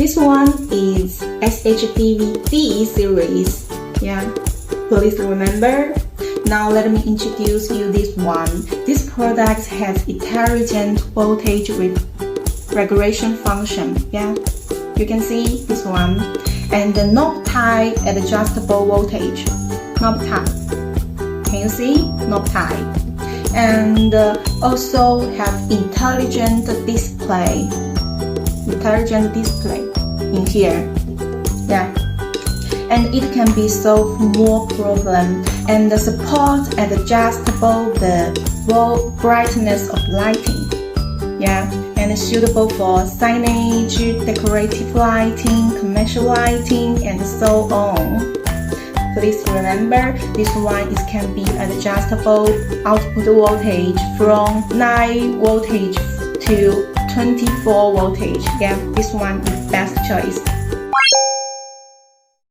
this one is SHDV series. Yeah, please remember. Now let me introduce you this one. This product has intelligent voltage regulation function. Yeah, you can see this one. And the knob type adjustable voltage. Knob type. Can you see? Knob type. And also have intelligent display. Intelligent display in here. Yeah. And it can be solve more problem and support adjustable the brightness of lighting. Yeah, and suitable for signage, decorative lighting, commercial lighting, and so on. Please remember, this one can be adjustable output voltage from 9 voltage to 24 voltage. Yeah, this one is best choice.